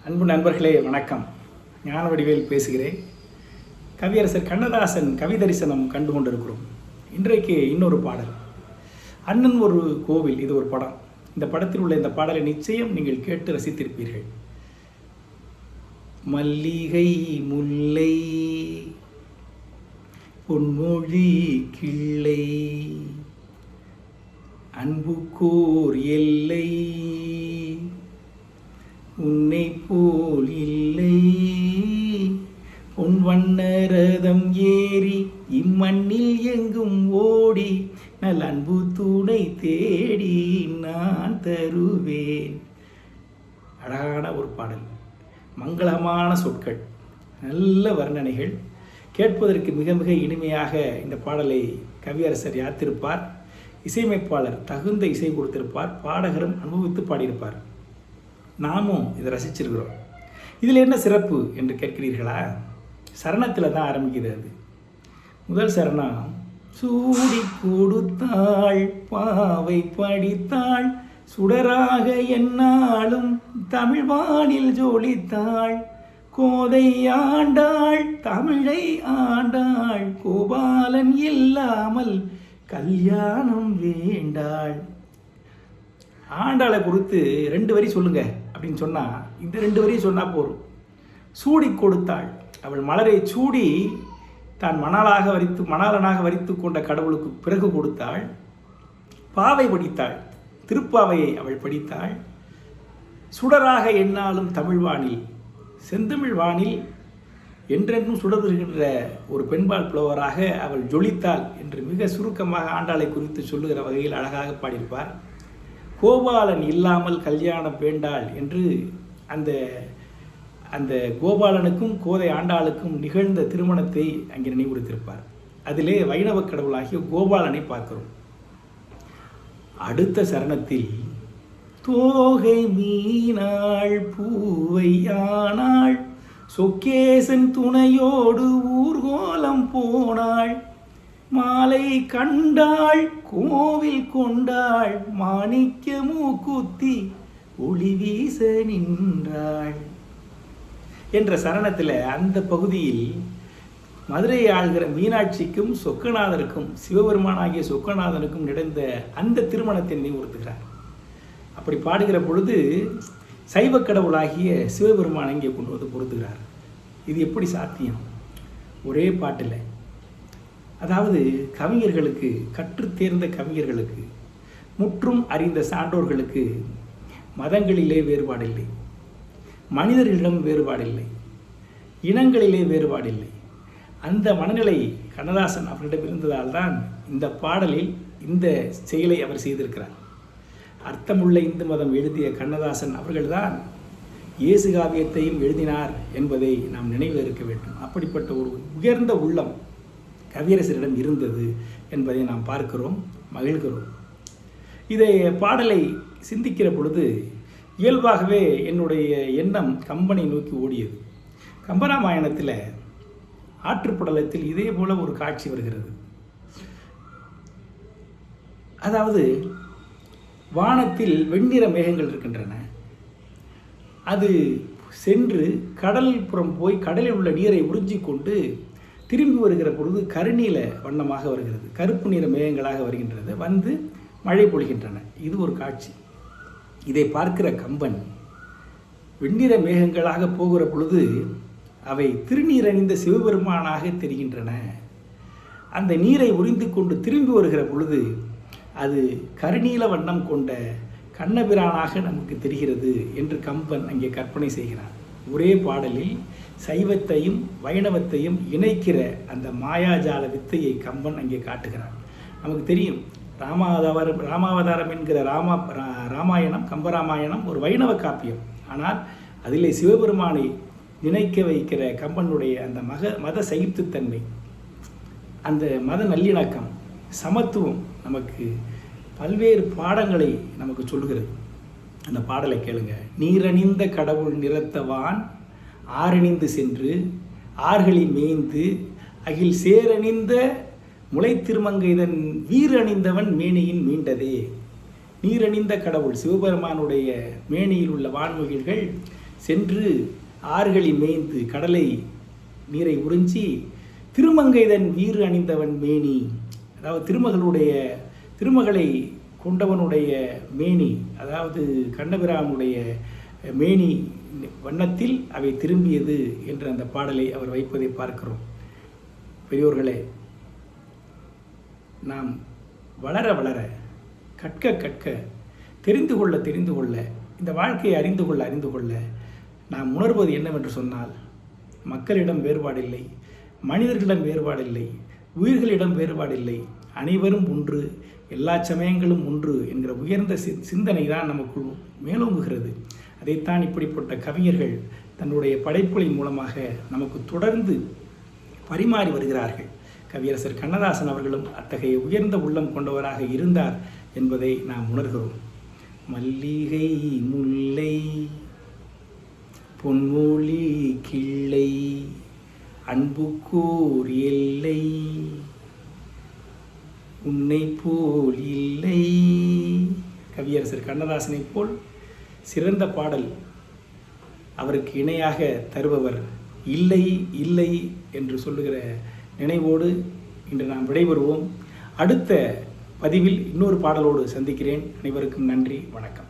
அன்பு நண்பர்களே வணக்கம். ஞான வடிவேல் பேசுகிறேன். கவியரசர் கண்ணதாசன் கவிதரிசனம் கண்டு கொண்டிருக்கிறோம். இன்றைக்கு இன்னொரு பாடல், அண்ணன் ஒரு கோவில். இது ஒரு படம். இந்த படத்தில் உள்ள இந்த பாடலை நிச்சயம் நீங்கள் கேட்டு ரசித்திருப்பீர்கள். மல்லிகை முல்லை பொன்மொழி கிள்ளை அன்புக்கோர் எல்லை உன்னை போல் இல்லை, பொன் வண்ணரதம் ஏறி இம்மண்ணில் எங்கும் ஓடி நல் அன்பு துணை தேடி நான் தருவேன். அழகான ஒரு பாடல், மங்களமான சொற்கள், நல்ல வர்ணனைகள், கேட்பதற்கு மிக மிக இனிமையாக இந்த பாடலை கவியரசர் யாத்திருப்பார். இசையமைப்பாளர் தகுந்த இசை கொடுத்திருப்பார். பாடகரும் அனுபவித்து பாடியிருப்பார். நாமும் இதை ரசிச்சிருக்கிறோம். இதில் என்ன சிறப்பு என்று கேட்கிறீர்களா? சரணத்தில் தான் ஆரம்பிக்குது. அது முதல் சரணம், சூடி கொடுத்தாள் பாவை படித்தாள் சுடராக என்னாலும் தமிழ் வானில் ஜொலித்தாள், கோதை ஆண்டாள் தமிழை ஆண்டாள், கோபாலன் இல்லாமல் கல்யாணம் வேண்டாள். ஆண்டாளை குறித்து 2 வரி சொல்லுங்க அப்படின்னு சொன்னால் இந்த 2 வரி சொன்னால் போதும். சூடி கொடுத்தாள், அவள் மலரை சூடி தான் மணாளனாக வரித்து கொண்ட கடவுளுக்கு பிறகு கொடுத்தாள். பாவை படித்தாள், திருப்பாவையை அவள் படித்தாள். சுடராக என்னாலும் தமிழ் வானில், செந்தமிழ் வானில் என்றென்றும் சுடர்கின்ற ஒரு பெண்பால் புலவராக அவள் ஜொலித்தாள் என்று மிக சுருக்கமாக ஆண்டாளை குறித்து சொல்லுகிற வகையில் அழகாக பாடியிருப்பார். கோபாலன் இல்லாமல் கல்யாணம் வேண்டாள் என்று அந்த கோபாலனுக்கும் கோதை ஆண்டாளுக்கும் நிகழ்ந்த திருமணத்தை அங்கே நினைவுறுத்தியிருப்பார். அதிலே வைணவ கடவுளாகிய கோபாலனை பார்க்கிறோம். அடுத்த சரணத்தில், தோகை மீனாள் பூவை ஆனாள், சொக்கேசன் துணையோடு ஊர்கோலம் போனாள், மாலை கண்டாள் கோவில் கொண்டாள், மாணிக்க மூக்குத்தி ஒளி வீச நின்றாள் என்ற சரணத்தில் அந்த பகுதியில் மதுரை ஆள்கிற மீனாட்சிக்கும் சொக்கநாதருக்கும், சிவபெருமானாகிய சொக்கநாதனுக்கும் நடந்த அந்த திருமணத்தை நினைவுறுத்துகிறார். அப்படி பாடுகிற பொழுது சைவ கடவுளாகிய சிவபெருமானை இங்கே கொண்டு வந்து பொருத்துகிறார். இது எப்படி சாத்தியம்? ஒரே பாட்டில், அதாவது கவிஞர்களுக்கு, கற்றுத் தேர்ந்த கவிஞர்களுக்கு, முற்றும் அறிந்த சான்றோர்களுக்கு மதங்களிலே வேறுபாடில்லை, மனிதர்களிடம் வேறுபாடில்லை, இனங்களிலே வேறுபாடில்லை. அந்த மனநிலை கண்ணதாசன் அவரிடம் இருந்ததால் தான் இந்த பாடலில் இந்த செயலை அவர் செய்திருக்கிறார். அர்த்தமுள்ள இந்து மதம் எழுதிய கண்ணதாசன் அவர்கள்தான் இயேசு காவியத்தையும் எழுதினார் என்பதை நாம் நினைவில் இருக்க வேண்டும். அப்படிப்பட்ட ஒரு உயர்ந்த உள்ளம் கவியரசரிடம் இருந்தது என்பதை நாம் பார்க்கிறோம், மகிழ்கிறோம். இதை பாடலை சிந்திக்கிற பொழுது இயல்பாகவே என்னுடைய எண்ணம் கம்பனை நோக்கி ஓடியது. கம்பராமாயணத்தில் ஆற்றுப்படலத்தில் இதே போல ஒரு காட்சி வருகிறது. அதாவது வானத்தில் வெண்ணிற மேகங்கள் இருக்கின்றன. அது சென்று கடல் புறம் போய் கடலில் உள்ள நீரை உறிஞ்சிக்கொண்டு திரும்பி வருகிற பொழுது கருநீல வண்ணமாக வருகிறது, கருப்பு நிற மேகங்களாக வருகின்றது, வந்து மழை பொழிகின்றன. இது ஒரு காட்சி. இதை பார்க்கிற கம்பன், வெண்ணிற மேகங்களாக போகிற பொழுது அவை திருநீரணிந்த சிவபெருமானாக தெரிகின்றன. அந்த நீரை உறிந்து கொண்டு திரும்பி வருகிற பொழுது அது கருநீல வண்ணம் கொண்ட கண்ணபிரானாக நமக்கு தெரிகிறது என்று கம்பன் அங்கே கற்பனை செய்கிறார். ஒரே பாடலில் சைவத்தையும் வைணவத்தையும் இணைக்கிற அந்த மாயாஜால வித்தையை கம்பன் அங்கே காட்டுகிறார். நமக்கு தெரியும், ராமாவதாரம் என்கிற ராமாயணம், கம்பராமாயணம் ஒரு வைணவ காப்பியம். ஆனால் அதிலே சிவபெருமானை நினைக்க வைக்கிற கம்பனுடைய அந்த மத சகிப்புத்தன்மை, அந்த மத நல்லிணக்கம், சமத்துவம் நமக்கு பல்வேறு பாடங்களை நமக்கு சொல்லுகிறது. அந்த பாடலை கேளுங்க. நீரணிந்த கடவுள் நிறத்தவான் ஆரணிந்து சென்று ஆர்களில் மேய்ந்து அகில் சேரணிந்த முளை திருமங்கைதன் வீரணிந்தவன் மேனியின் மீண்டதே. நீரணிந்த கடவுள் சிவபெருமானுடைய மேனியில் உள்ள வான்மகிழ்கள் சென்று ஆறுகளை மேய்ந்து கடலை நீரை உறிஞ்சி திருமங்கைதன் வீறு அணிந்தவன் மேனி, அதாவது திருமகளை கொண்டவனுடைய மேனி, அதாவது கண்ணபிரானுடைய மேனி வண்ணத்தில் அவை திரும்பியது என்ற அந்த பாடலை அவர் வைப்பதை பார்க்கிறோம். பெரியோர்களே, நாம் வளர வளர, கற்க கற்க, தெரிந்து கொள்ள இந்த வாழ்க்கையை அறிந்து கொள்ள நாம் உணர்வது என்னவென்று சொன்னால், மக்களிடம் வேறுபாடில்லை, மனிதர்களிடம் வேறுபாடில்லை, உயிர்களிடம் வேறுபாடில்லை, அனைவரும் ஒன்று, எல்லா சமயங்களும் ஒன்று என்கிற உயர்ந்த சிந்தனை தான் நமக்குள் மேலோங்குகிறது. அதைத்தான் இப்படிப்பட்ட கவிஞர்கள் தன்னுடைய படைப்புகளின் மூலமாக நமக்கு தொடர்ந்து பரிமாறி வருகிறார்கள். கவியரசர் கண்ணதாசன் அவர்களும் அத்தகைய உயர்ந்த உள்ளம் கொண்டவராக இருந்தார் என்பதை நாம் உணர்கிறோம். மல்லிகை முல்லை பொன்மொழி கிள்ளை அன்புக்கூர் எல்லை உன்னை போல் இல்லை. கவியரசர் கண்ணதாசனை போல் சிறந்த பாடல் அவருக்கு இணையாக தருபவர் இல்லை இல்லை என்று சொல்லுகிற நினைவோடு இன்று நாம் விடைபெறுவோம். அடுத்த பதிவில் இன்னொரு பாடலோடு சந்திக்கிறேன். அனைவருக்கும் நன்றி, வணக்கம்.